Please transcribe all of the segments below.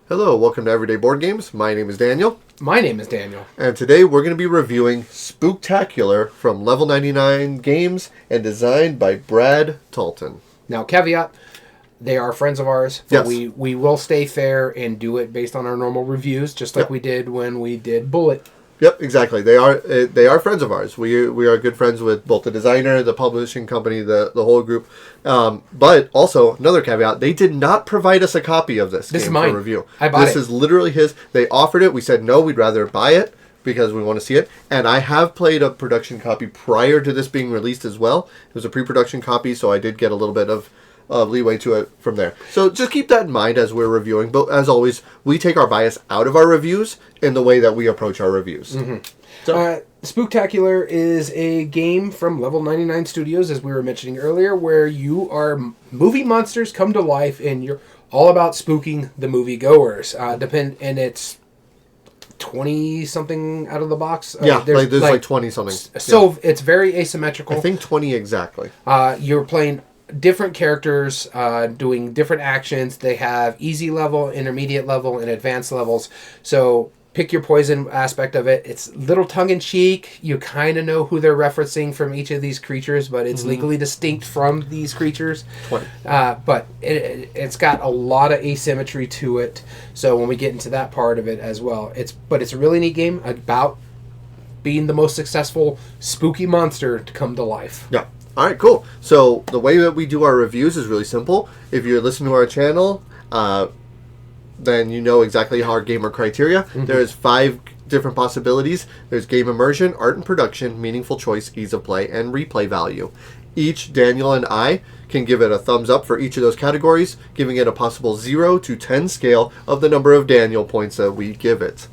Hello, welcome to Everyday Board Games. My name is Daniel. My name is Daniel. And today we're going to be reviewing Spooktacular from Level 99 Games and designed by Brad Talton. Now, caveat, they are friends of ours, but Yes. we will stay fair and do it based on our normal reviews, just like we did when we did Bullet. Yep, exactly. They are friends of ours. We are good friends with both the designer, the publishing company, the whole group. But also, another caveat, they did not provide us a copy of this game is mine. for review. I bought it. This is literally his. They offered it. We said, no, we'd rather buy it because we want to see it. And I have played a production copy prior to this being released as well. It was a pre-production copy, so I did get a little bit of leeway to it from there. So just keep that in mind as we're reviewing. But as always, we take our bias out of our reviews in the way that we approach our reviews. Mm-hmm. So, Spooktacular is a game from Level 99 Studios, as we were mentioning earlier, where you are movie monsters come to life, and you're all about spooking the moviegoers. And it's 20-something out of the box. There's like 20-something. So it's very asymmetrical. I think 20 exactly. You're playing different characters doing different actions. They have easy level, intermediate level, and advanced levels. So pick your poison aspect of it. It's a little tongue-in-cheek. You kind of know who they're referencing from each of these creatures, but it's legally distinct from these creatures. 20. But it's got a lot of asymmetry to it. So when we get into that part of it as well, it's a really neat game about being the most successful spooky monster to come to life. Yeah. All right, cool. So the way that we do our reviews is really simple. If you're listening to our channel, then you know exactly our G.A.M.E.R criteria. Mm-hmm. There's 5 different possibilities. There's game immersion, art and production, meaningful choice, ease of play, and replay value. Each, Daniel and I, can give it a thumbs up for each of those categories, giving it a possible 0 to 10 scale of the number of Daniel points that we give it.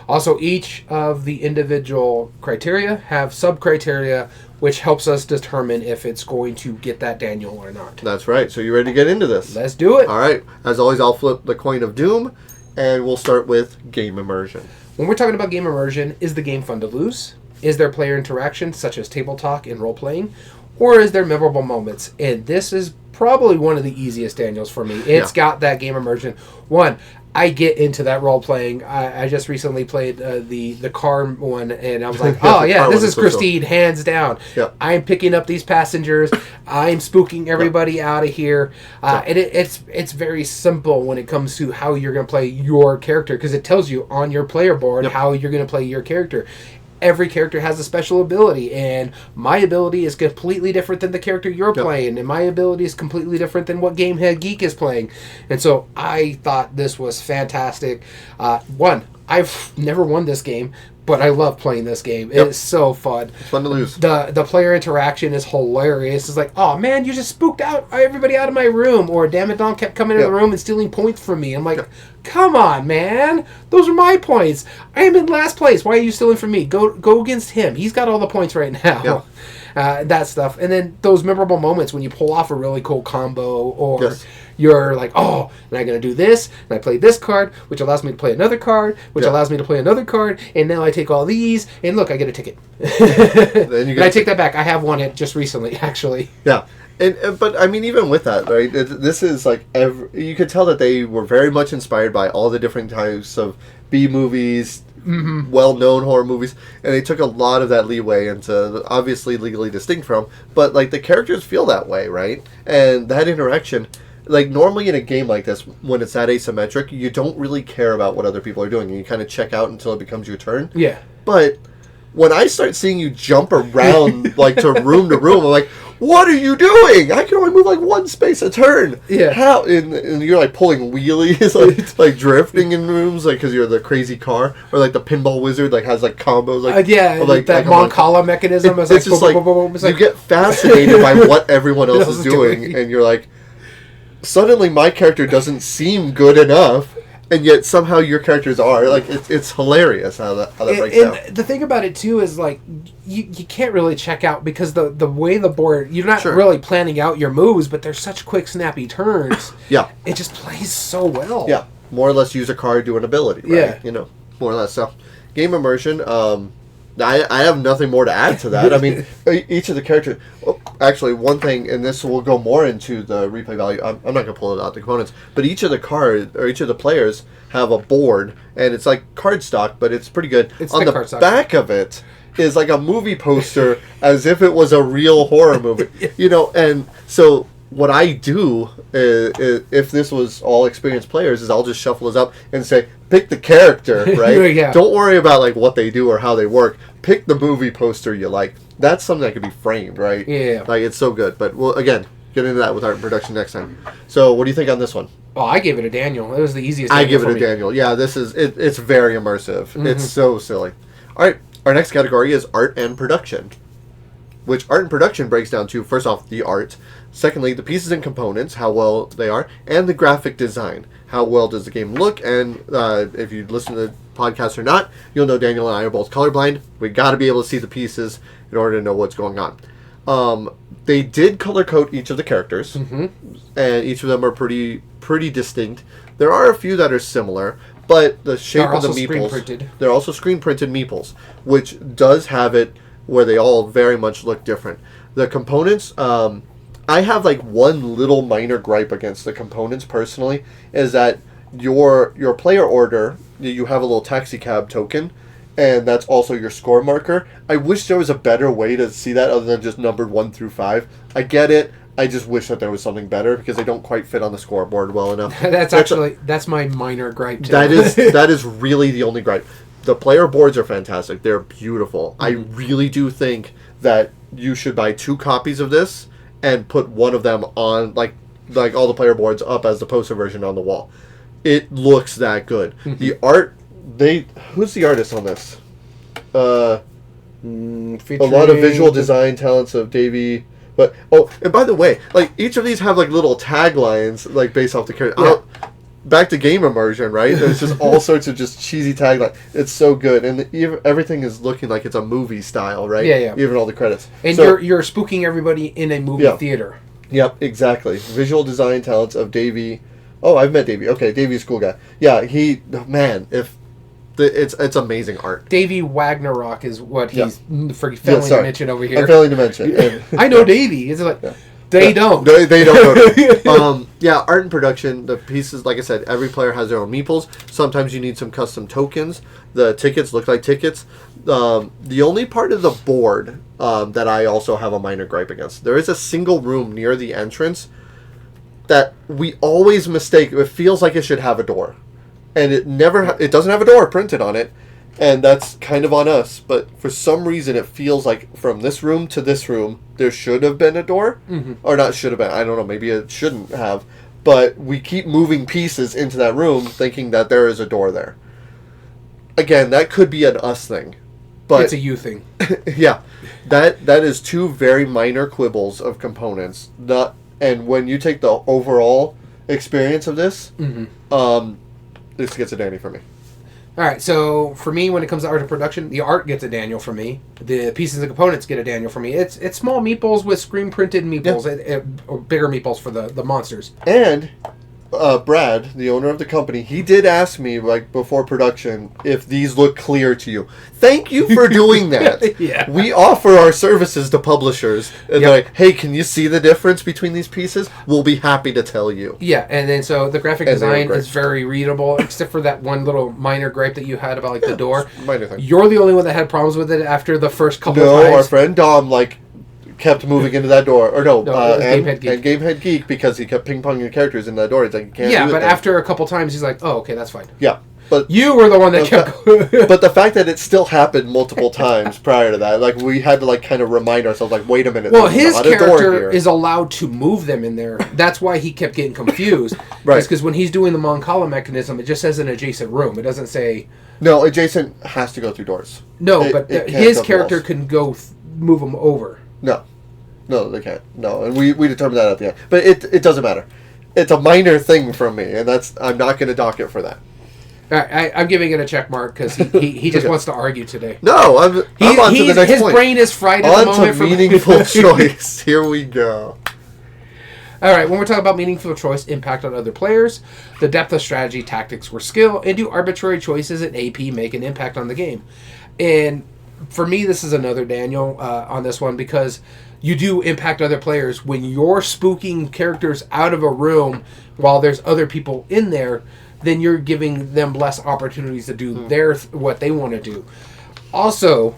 Also, each of the individual criteria have sub-criteria, which helps us determine if it's going to get that Daniel or not. That's right. So you ready to get into this? Let's do it. All right. As always, I'll flip the coin of doom, and we'll start with game immersion. When we're talking about game immersion, is the game fun to lose? Is there player interaction, such as table talk and role-playing? Or is there memorable moments? And this is probably one of the easiest Daniels for me. It's got that game immersion. One, I get into that role playing. I just recently played the car one, and I was like, oh yeah, this is Christine, hands down. Yep. I'm picking up these passengers. I'm spooking everybody out of here. And it's very simple when it comes to how you're going to play your character, because it tells you on your player board how you're going to play your character. Every character has a special ability, and my ability is completely different than the character you're playing, and my ability is completely different than what Game Head Geek is playing. And so I thought this was fantastic. I've never won this game, but I love playing this game. It is so fun. It's fun to lose. The player interaction is hilarious. It's like, oh man, you just spooked everybody out of my room, or damn it, Don kept coming into the room and stealing points from me. I'm like, come on, man, those are my points. I am in last place. Why are you stealing from me? Go against him. He's got all the points right now. That stuff. And then those memorable moments when you pull off a really cool combo, or you're like, oh, and I'm going to do this, and I play this card, which allows me to play another card, which allows me to play another card, and now I take all these, and look, I get a ticket. And I take that back. I have won it just recently, actually. Yeah. But I mean, even with that, right? This is like you could tell that they were very much inspired by all the different types of B movies, well-known horror movies, and they took a lot of that leeway into obviously legally distinct from, but like the characters feel that way, right? And that interaction, like normally in a game like this, when it's that asymmetric, you don't really care about what other people are doing, and you kind of check out until it becomes your turn. Yeah. But when I start seeing you jump around like to room, I'm like, what are you doing? I can only move like one space a turn. Yeah. How? And you're like pulling wheelies, like drifting in rooms, like because you're the crazy car, or like the pinball wizard, like has like combos, like that Moncala mechanism. It's just like you get fascinated by what everyone else is doing, and you're like, suddenly my character doesn't seem good enough. And yet somehow your characters are like it's hilarious how that breaks down. And the thing about it too is like you can't really check out because the way the board, you're not really planning out your moves, but they're such quick snappy turns. It just plays so well. Yeah, more or less use a card, do an ability. Right? More or less. So game immersion. I have nothing more to add to that. I mean, each of the characters. actually, one thing, and this will go more into the replay value. I'm not going to pull it out, the components, but each of the cards, or each of the players, have a board, and it's like cardstock, but it's pretty good. It's on the cardstock. back of it is like a movie poster, as if it was a real horror movie. You know, and so what I do, if this was all experienced players, is I'll just shuffle this up and say, pick the character, right? Yeah. Don't worry about like what they do or how they work. Pick the movie poster you like. That's something that could be framed, right? Yeah. Like, it's so good. But, well, again, get into that with art and production next time. So, what do you think on this one? Oh, I gave it a Daniel. It was the easiest. I give it a me. Daniel. Yeah, this is, it's very immersive. It's so silly. All right, our next category is art and production. Which art and production breaks down to, first off, the art. Secondly, the pieces and components, how well they are. And the graphic design. How well does the game look? And if you listen to the podcast or not, you'll know Daniel and I are both colorblind. We got to be able to see the pieces in order to know what's going on. They did color code each of the characters, and each of them are pretty distinct. There are a few that are similar, but the shape of the meeples, they're also screen printed meeples, which does have it where they all very much look different. The components, I have like one little minor gripe against the components personally, is that your player order, you have a little taxi cab token, and that's also your score marker. I wish there was a better way to see that other than just numbered 1 through 5. I get it. I just wish that there was something better because they don't quite fit on the scoreboard well enough. That's my minor gripe too. That is really the only gripe. The player boards are fantastic. They're beautiful. I really do think that you should buy 2 copies of this and put one of them on like all the player boards up as the poster version on the wall. It looks that good. The art, who's the artist on this? A lot of visual design talents of Davey. But and by the way, like each of these have like little taglines like based off the character. Yeah. Back to game immersion, right? There's just all sorts of just cheesy taglines. It's so good, and everything is looking like it's a movie style, right? Yeah. Even all the credits. And so, you're spooking everybody in a movie theater. Yep, exactly. Visual design talents of Davey. Oh, I've met Davey. Okay, Davey's a cool guy. Yeah, it's amazing art. Davey Wagnerrock is what he's failing to mention over here. I'm failing to mention. I know Davey. It's like they don't. They don't know. Art and production. The pieces, like I said, every player has their own meeples. Sometimes you need some custom tokens. The tickets look like tickets. The only part of the board that I also have a minor gripe against. There is a single room near the entrance that we always mistake. It feels like it should have a door, and it doesn't have a door printed on it, and that's kind of on us. But for some reason, it feels like from this room to this room there should have been a door, or not should have been. I don't know. Maybe it shouldn't have, but we keep moving pieces into that room, thinking that there is a door there. Again, that could be an us thing, but it's a you thing. Yeah, that is 2 very minor quibbles of components. And when you take the overall experience of this, this gets a Danny for me. All right, so for me, when it comes to art and production, the art gets a Daniel for me. The pieces and components get a Daniel for me. It's small meeples with screen-printed meeples, or bigger meeples for the monsters. And Brad, the owner of the company, he did ask me like before production if these look clear to you. Thank you for doing that. Yeah. We offer our services to publishers, and they're like, "Hey, can you see the difference between these pieces?" We'll be happy to tell you. Yeah, and then so the graphic design is very readable, except for that one little minor gripe that you had about like the door. Minor thing. You're the only one that had problems with it after the first couple of times. No, our friend Dom kept moving into that door, or G.A.M.E.R Geek, because he kept ping-ponging characters in that door. He's like, you can't do it but then. After a couple times, he's like, oh, okay, that's fine. Yeah, but you were the one that kept. But the fact that it still happened multiple times prior to that, like we had to kind of remind ourselves, like, wait a minute. Well, his character is allowed to move them in there. That's why he kept getting confused. Right. Because when he's doing the Mancala mechanism, it just says an adjacent room. It doesn't say. No, adjacent has to go through doors. No, but his character can go move them over. No, they can't. No, and we determined that at the end. But it doesn't matter. It's a minor thing from me, and I'm not going to dock it for that. All right, I'm giving it a check mark because he just wants to argue today. No, I'm on to the next point. His brain is fried at the moment. On to meaningful choice. Here we go. All right, when we're talking about meaningful choice, impact on other players, the depth of strategy, tactics, or skill, and do arbitrary choices in AP make an impact on the game? And for me, this is another Daniel on this one because you do impact other players when you're spooking characters out of a room while there's other people in there. Then you're giving them less opportunities to do what they want to do. Also,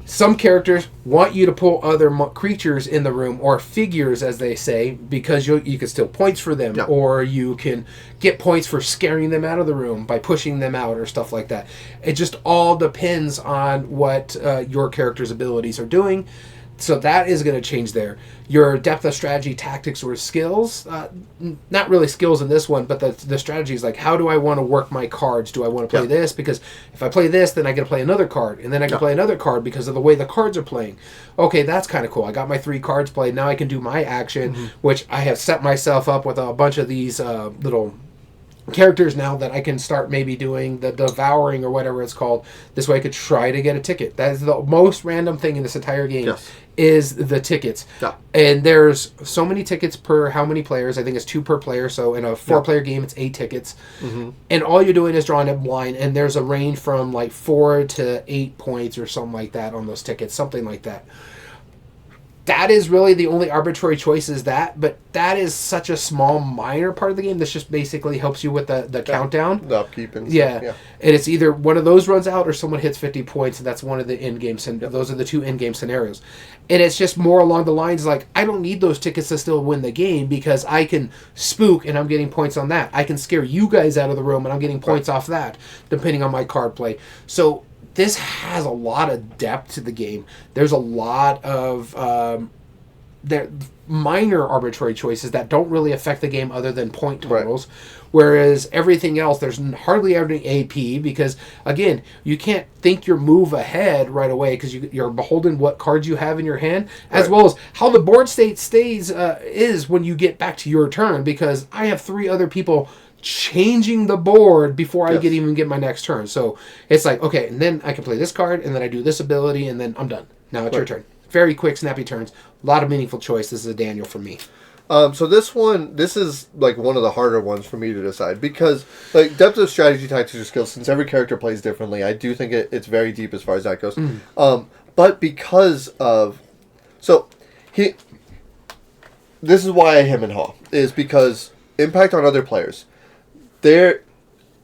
some characters want you to pull other creatures in the room, or figures, as they say, because you can steal points for them, or you can get points for scaring them out of the room by pushing them out, or stuff like that. It just all depends on what your character's abilities are doing. So that is going to change there. Your depth of strategy, tactics, or skills, not really skills in this one, but the strategy is like, how do I want to work my cards? Do I want to play this? Because if I play this, then I get to play another card, and then I can play another card because of the way the cards are playing. Okay, that's kind of cool. I got my 3 cards played. Now I can do my action, which I have set myself up with a bunch of these little characters now that I can start maybe doing the devouring or whatever it's called. This way I could try to get a ticket. That is the most random thing in this entire game is the tickets. And there's so many tickets per how many players. I think it's 2 per player. So in a 4-player game, it's 8 tickets. And all you're doing is drawing a line, and there's a range from like 4 to 8 points or something like that on those tickets, something like that. That is really the only arbitrary choice is that, but that is such a small, minor part of the game. This just basically helps you with the countdown. The upkeep and stuff. And it's either one of those runs out or someone hits 50 points, and that's one of the in-game those are the 2 in-game scenarios. And it's just more along the lines like, I don't need those tickets to still win the game because I can spook and I'm getting points on that. I can scare you guys out of the room and I'm getting points off that, depending on my card play. So this has a lot of depth to the game. There's a lot of minor arbitrary choices that don't really affect the game other than point totals. Whereas everything else, there's hardly any AP because, again, you can't think your move ahead right away because you're beholden what cards you have in your hand, as well as how the board state stays is when you get back to your turn, because I have 3 other people changing the board before I even get my next turn. So it's like, okay, and then I can play this card, and then I do this ability, and then I'm done. Now it's your turn. Very quick, snappy turns. A lot of meaningful choice. This is a Daniel for me. So this is like one of the harder ones for me to decide because like depth of strategy, tactics, or skills. Since every character plays differently, I do think it's very deep as far as that goes. But because of this is why I hem and haw is because impact on other players. There,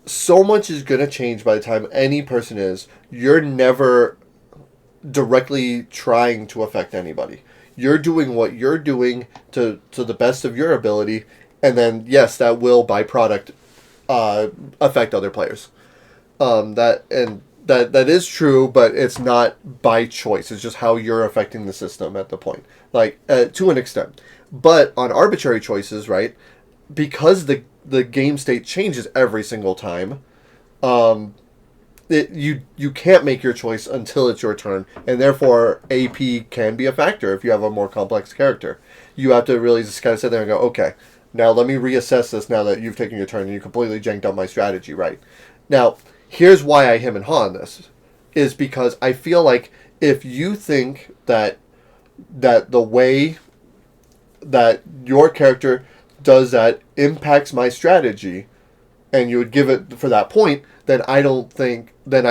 so much is going to change by the time any person is. You're never directly trying to affect anybody. You're doing what you're doing to the best of your ability, and then yes, that will by product affect other players. That is true, but it's not by choice. It's just how you're affecting the system at the point, like to an extent. But on arbitrary choices, right? Because the game state changes every single time. You can't make your choice until it's your turn, and therefore AP can be a factor if you have a more complex character. You have to really just kind of sit there and go, okay, now let me reassess this now that you've taken your turn and you completely janked up my strategy, right? Now, here's why I hem and haw on this, is because I feel like if you think that the way that your character does that impacts my strategy, and you would give it for that point, then I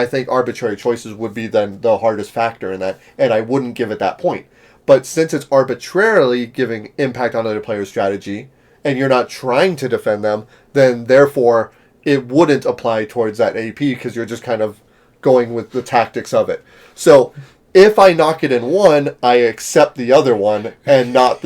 think arbitrary choices would be then the hardest factor in that, and I wouldn't give it that point. But since it's arbitrarily giving impact on other players' strategy, and you're not trying to defend them, then therefore it wouldn't apply towards that AP because you're just kind of going with the tactics of it. So if I knock it in one, I accept the other one, and not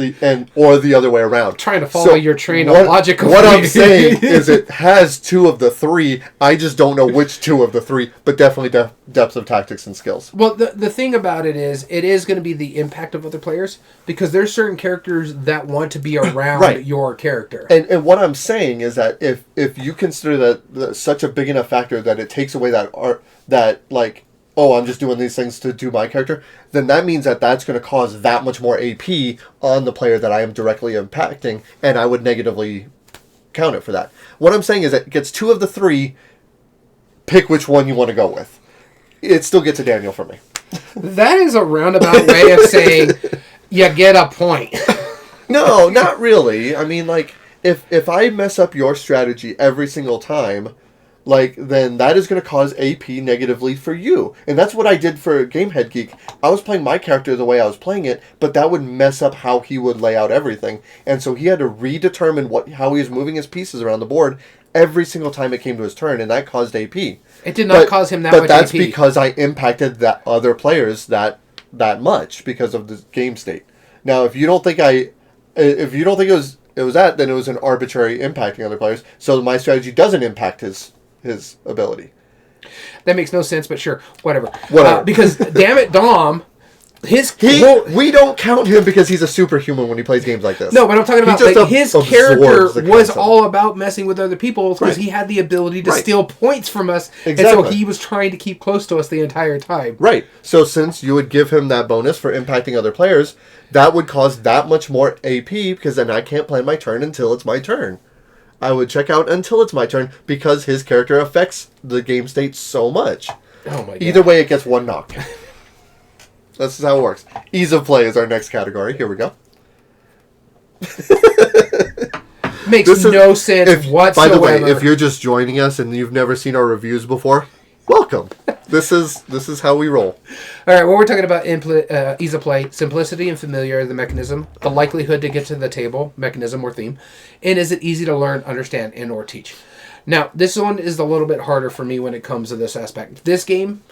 or the other way around. I'm trying to follow your train of logic. What I'm saying is it has 2 of the 3. I just don't know which 2 of the 3, but definitely depth of tactics and skills. Well, the thing about it is going to be the impact of other players, because there's certain characters that want to be around your character. And what I'm saying is that if you consider that such a big enough factor that it takes away that like, oh, I'm just doing these things to do my character, then that means that's going to cause that much more AP on the player that I am directly impacting, and I would negatively count it for that. What I'm saying is that it gets 2 of the 3, pick which one you want to go with. It still gets a Daniel for me. That is a roundabout way of saying you get a point. No, not really. I mean, like, if I mess up your strategy every single time, then that is going to cause AP negatively for you. And that's what I did for Gamehead Geek. I was playing my character the way I was playing it, but that would mess up how he would lay out everything. And so he had to redetermine how he was moving his pieces around the board every single time it came to his turn, and that caused AP. It did not cause him that much AP. But that's because I impacted that other players that much because of the game state. Now, if you don't think it was that, then it was an arbitrary impacting other players. So my strategy doesn't impact his ability. That makes no sense, but sure, whatever. Because damn it, Dom, we don't count him because he's a superhuman when he plays games like this. No, but I'm talking about his character was all about messing with other people because he had the ability to steal points from us, and so he was trying to keep close to us the entire time. Right. So since you would give him that bonus for impacting other players, that would cause that much more AP because then I can't plan my turn until it's my turn. I would check out until it's my turn because his character affects the game state so much. Oh my God. Either way, it gets one knock. This is how it works. Ease of play is our next category. Here we go. Makes no sense whatsoever. By the way, if you're just joining us and you've never seen our reviews before, welcome. This is how we roll. All right, what we're talking about ease of play, simplicity and familiarity of the mechanism, the likelihood to get to the table, mechanism or theme, and is it easy to learn, understand, and or teach. Now, this one is a little bit harder for me when it comes to this aspect. This game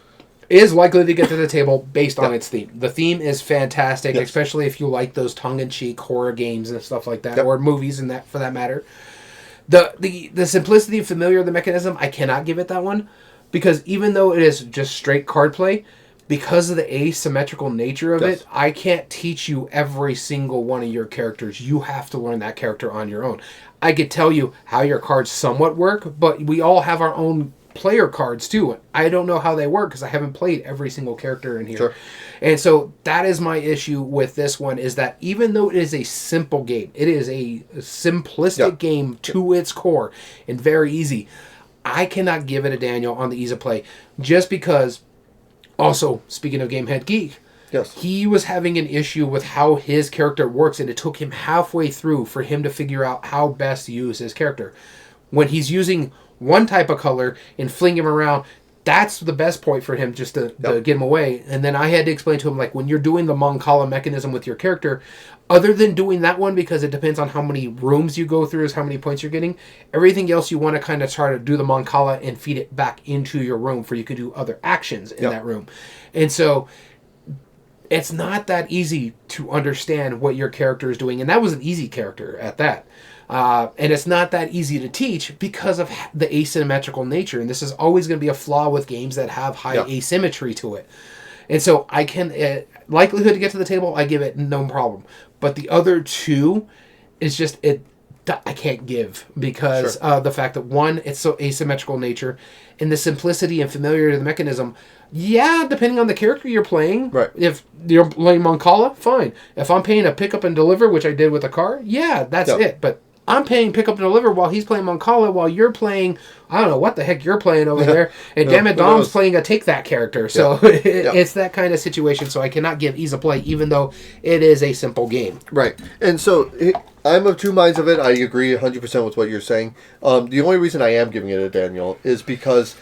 is likely to get to the table based on its theme. The theme is fantastic, especially if you like those tongue-in-cheek horror games and stuff like that, or movies and that for that matter. The simplicity and familiar of the mechanism, I cannot give it that one, because even though it is just straight card play, because of the asymmetrical nature of it, I can't teach you every single one of your characters. You have to learn that character on your own. I could tell you how your cards somewhat work, but we all have our own player cards too. I don't know how they work because I haven't played every single character in here. Sure. And so that is my issue with this one, is that even though it is a simple game, it is a simplistic game to its core and very easy, I cannot give it a Daniel on the ease of play just because, also, speaking of Gamehead Geek, he was having an issue with how his character works, and it took him halfway through for him to figure out how best to use his character. When he's using one type of color and fling him around, that's the best point for him, just to get him away. And then I had to explain to him, like, when you're doing the Mancala mechanism with your character, other than doing that one, because it depends on how many rooms you go through is how many points you're getting, everything else you want to kind of try to do the Mancala and feed it back into your room for you could do other actions in that room. And so it's not that easy to understand what your character is doing. And that was an easy character at that. And it's not that easy to teach because of the asymmetrical nature. And this is always going to be a flaw with games that have high asymmetry to it. And so I can, likelihood to get to the table, I give it no problem. But the other two is just, I can't give because of the fact that, one, it's so asymmetrical nature, and the simplicity and familiarity of the mechanism. Yeah, depending on the character you're playing. Right. If you're playing Mancala, fine. If I'm paying a pick up and deliver, which I did with a car, that's it. But I'm paying pick up and deliver while he's playing Mancala, while you're playing, I don't know what the heck you're playing over there, and damn it, Dom's playing a take that character. So it's that kind of situation. So I cannot give ease of play, even though it is a simple game. Right. And so I'm of two minds of it. I agree 100% with what you're saying. The only reason I am giving it a Daniel is because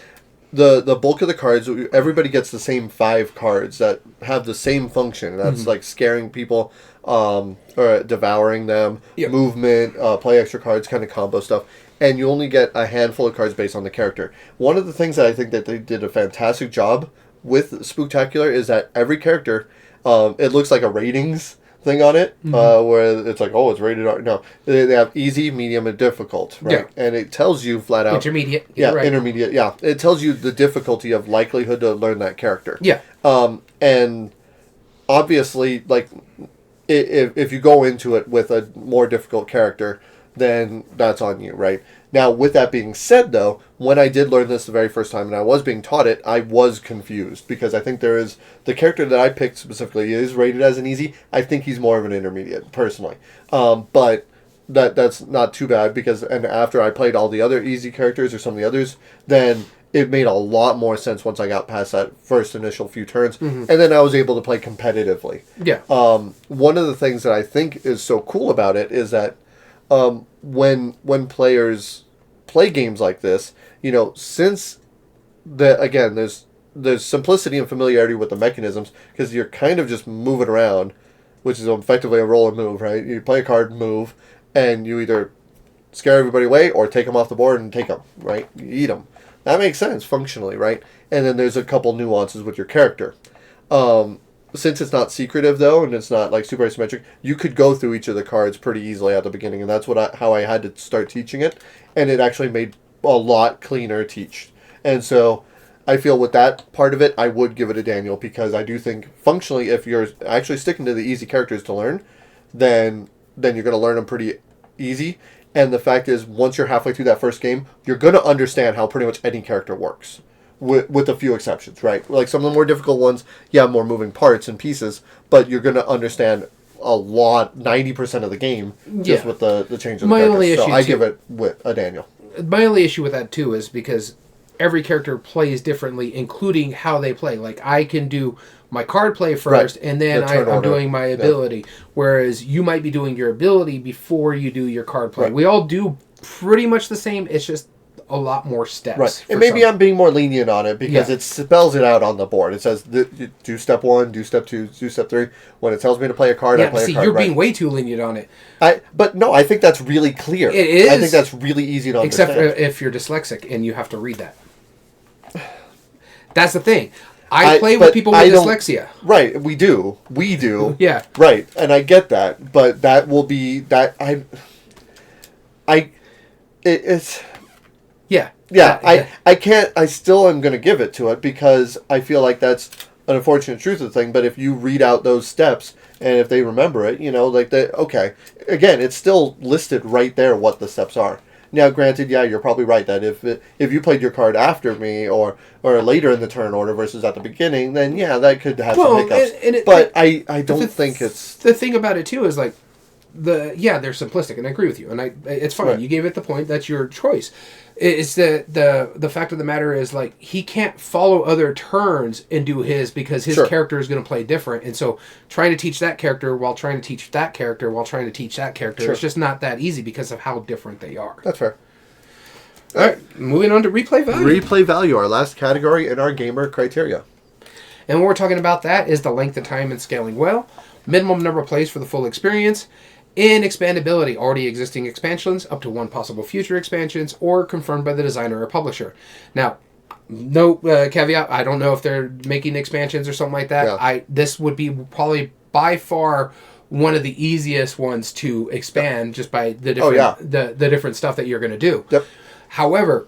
the bulk of the cards, everybody gets the same 5 cards that have the same function. That's like scaring people, or devouring them, movement, play extra cards, kind of combo stuff. And you only get a handful of cards based on the character. One of the things that I think that they did a fantastic job with Spooktacular is that every character, it looks like a ratings thing on it, where it's like, oh, it's rated R. No, they have easy, medium, and difficult, right? Yeah. And it tells you flat out. Intermediate. Intermediate, It tells you the difficulty of likelihood to learn that character. Yeah. And obviously, like, if you go into it with a more difficult character, then that's on you, right? Now, with that being said, though, when I did learn this the very first time and I was being taught it, I was confused because I think the character that I picked specifically is rated as an easy. I think he's more of an intermediate, personally. But that's not too bad because, and after I played all the other easy characters or some of the others, then it made a lot more sense once I got past that first initial few turns, and then I was able to play competitively. Yeah. One of the things that I think is so cool about it is that when players play games like this, since there's simplicity and familiarity with the mechanisms, because you're kind of just moving around, which is effectively a roll and move, right? You play a card, move, and you either scare everybody away or take them off the board and take them, right? You eat them. That makes sense functionally, right? And then there's a couple nuances with your character. Since it's not secretive, though, and it's not like super asymmetric, you could go through each of the cards pretty easily at the beginning, and that's how I had to start teaching it, and it actually made a lot cleaner teach. And so I feel with that part of it, I would give it a Daniel, because I do think functionally, if you're actually sticking to the easy characters to learn, then you're going to learn them pretty easy. And the fact is, once you're halfway through that first game, you're going to understand how pretty much any character works. With a few exceptions, right? Like some of the more difficult ones, more moving parts and pieces, but you're going to understand a lot, 90% of the game, just with the change of the characters. So I give it with a Daniel. My only issue with that, too, is because every character plays differently, including how they play. Like, I can do my card play first, and then I'm doing my ability, whereas you might be doing your ability before you do your card play. We all do pretty much the same, it's just a lot more steps. Right. And maybe I'm being more lenient on it because it spells it out on the board. It says, do step 1, do step 2, do step 3. When it tells me to play a card, I play a card. You're being way too lenient on it. But no, I think that's really clear. It is. I think that's really easy to understand. Except if you're dyslexic and you have to read that. That's the thing. I play with people with dyslexia. Right, we do. Yeah. Right, and I get that, but that will be that it's. Yeah. Yeah, I can't. I still am going to give it to it because I feel like that's an unfortunate truth of the thing. But if you read out those steps and if they remember it, okay. Again, it's still listed right there what the steps are. Now, granted, you're probably right that if you played your card after me or later in the turn order versus at the beginning, then that could have some hiccups. But I don't think it's the thing about it too is like they're simplistic, and I agree with you, and it's fine. Right. You gave it the point. That's your choice. It's the fact of the matter is, like, he can't follow other turns and do his because his character is going to play different. And so trying to teach that character while trying to teach that character while trying to teach that character, it's just not that easy because of how different they are. That's fair. All right, moving on to replay value. Replay value, our last category in our G.A.M.E.R criteria. And what we're talking about that is the length of time and scaling well, minimum number of plays for the full experience, in expandability, already existing expansions, up to one possible future expansions, or confirmed by the designer or publisher. Now, no caveat, I don't know if they're making expansions or something like that. Yeah. This would be probably by far one of the easiest ones to expand just by the different the different stuff that you're going to do. Yep. However,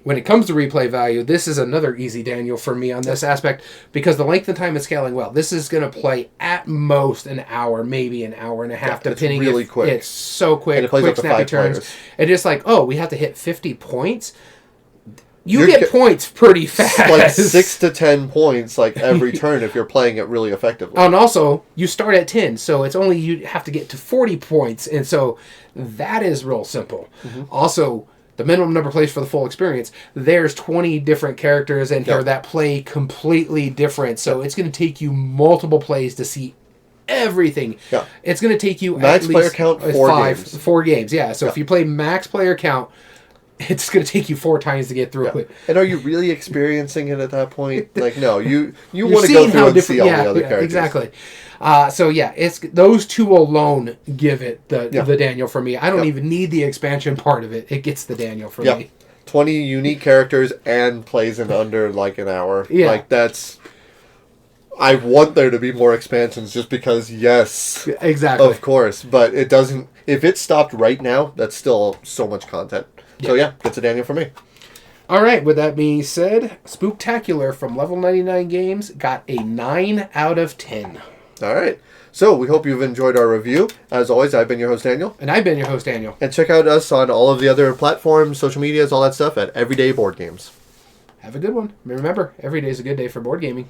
when it comes to replay value, this is another easy Daniel for me on this aspect because the length of time is scaling well. This is going to play at most an hour, maybe an hour and a half, depending. It's really quick. It's so quick, and it plays quick up to snappy 5 turns. players. And just like, we have to hit 50 points. You get points pretty fast. Like 6 to 10 points like every turn if you're playing it really effectively. And also, you start at 10, so it's only you have to get to 40 points, and so that is real simple. Mm-hmm. Also, the minimum number of plays for the full experience, there's 20 different characters in here that play completely different, so it's going to take you multiple plays to see everything. Yeah. It's going to take you max at least player count 4 games. Yeah, so if you play max player count, it's going to take you 4 times to get through it. And are you really experiencing it at that point? Like, no, you want to go through and see all the other characters. Exactly. It's those two alone give it the Daniel for me. I don't even need the expansion part of it. It gets the Daniel for me. 20 unique characters and plays in under like an hour. Yeah. Like, that's... I want there to be more expansions just because, yes. Exactly. Of course. But it doesn't... If it stopped right now, that's still so much content. So that's a Daniel for me. All right, with that being said, Spooktacular from Level 99 Games got a 9 out of 10. All right. So we hope you've enjoyed our review. As always, I've been your host, Daniel. And I've been your host, Daniel. And check out us on all of the other platforms, social medias, all that stuff at Everyday Board Games. Have a good one. Remember, every day is a good day for board gaming.